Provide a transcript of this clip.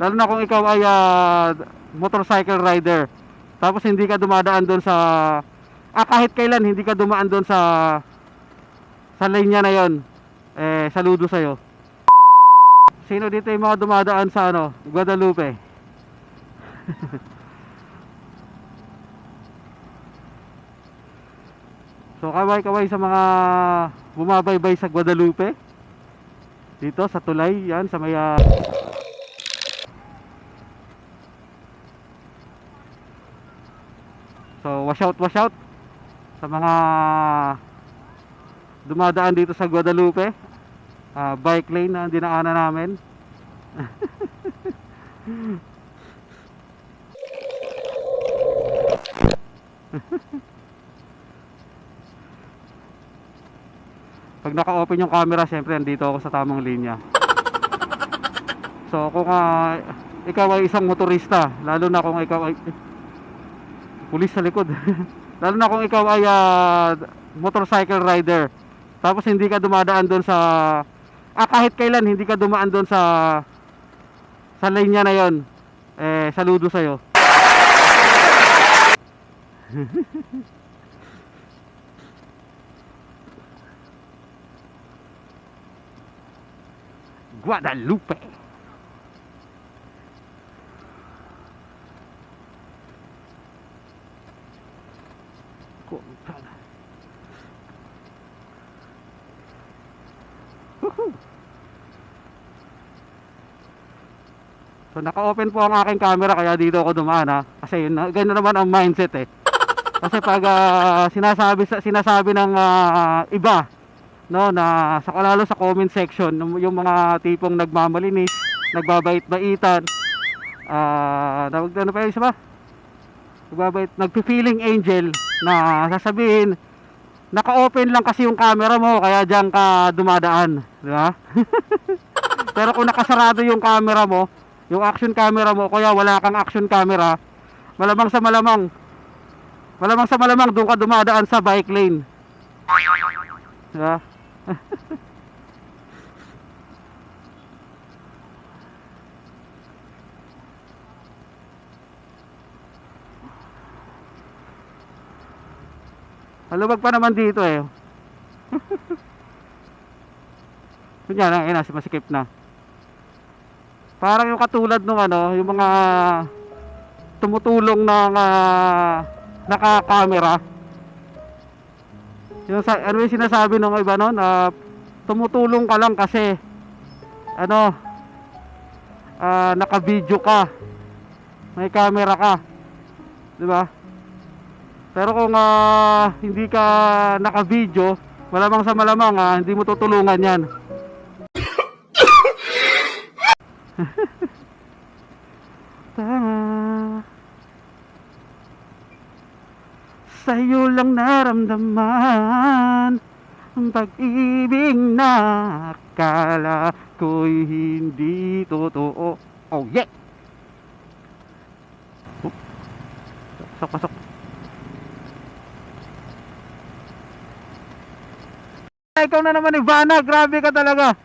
Lalo na kung ikaw ay motorcycle rider. Tapos hindi ka dumadaan doon sa kahit kailan hindi ka dumaan doon sa linya na 'yon. Saludo sa iyo. Sino dito yung mga dumadaan sa Guadalupe? So kaway-kaway sa mga bumabaybay sa Guadalupe. Dito sa tulay, yan sa may So wash out sa mga dumadaan dito sa Guadalupe. Bike lane na dinaanan namin. Pag naka-open yung camera, syempre andito ako sa tamang linya. So kung ikaw ay isang motorista, lalo na kung ikaw ay pulis sa likod. Lalo na kung ikaw ay motorcycle rider. Tapos hindi ka dumadaan doon sa kahit kailan hindi ka dumaan doon sa linya na 'yon. Saludo sa iyo. Guadalupe. So naka-open po ang aking camera kaya dito ako dumaan kasi yun, ganyan naman ang mindset Kasi pag sinasabi ng iba no na lalo sa comment section yung mga tipong nagmamalinis, nagbabait-baitan, ano pa yung isa ba? Nagpi-feeling angel na sasabihin naka-open lang kasi yung camera mo kaya diyan ka dumadaan, di ba? Pero kung nakasarado yung camera mo, yung action camera mo, kaya wala kang action camera, malamang sa malamang doon ka dumadaan sa bike lane, di ba? Maluwag pa naman dito Kunya na, masikip na. Parang yung katulad nung yung mga tumutulong ng naka-camera. Yung sinasabi nung iba no na tumutulong ka lang kasi naka-video ka. May camera ka. 'Di ba? Pero kung hindi ka naka-video, malamang sa malamang hindi mo tutulungan 'yan. Tama. Sa'yo lang naramdaman ang pag-ibig na akala ko'y hindi totoo. Oh yeah! Pasok. Ikaw na naman Ivana, grabe ka talaga.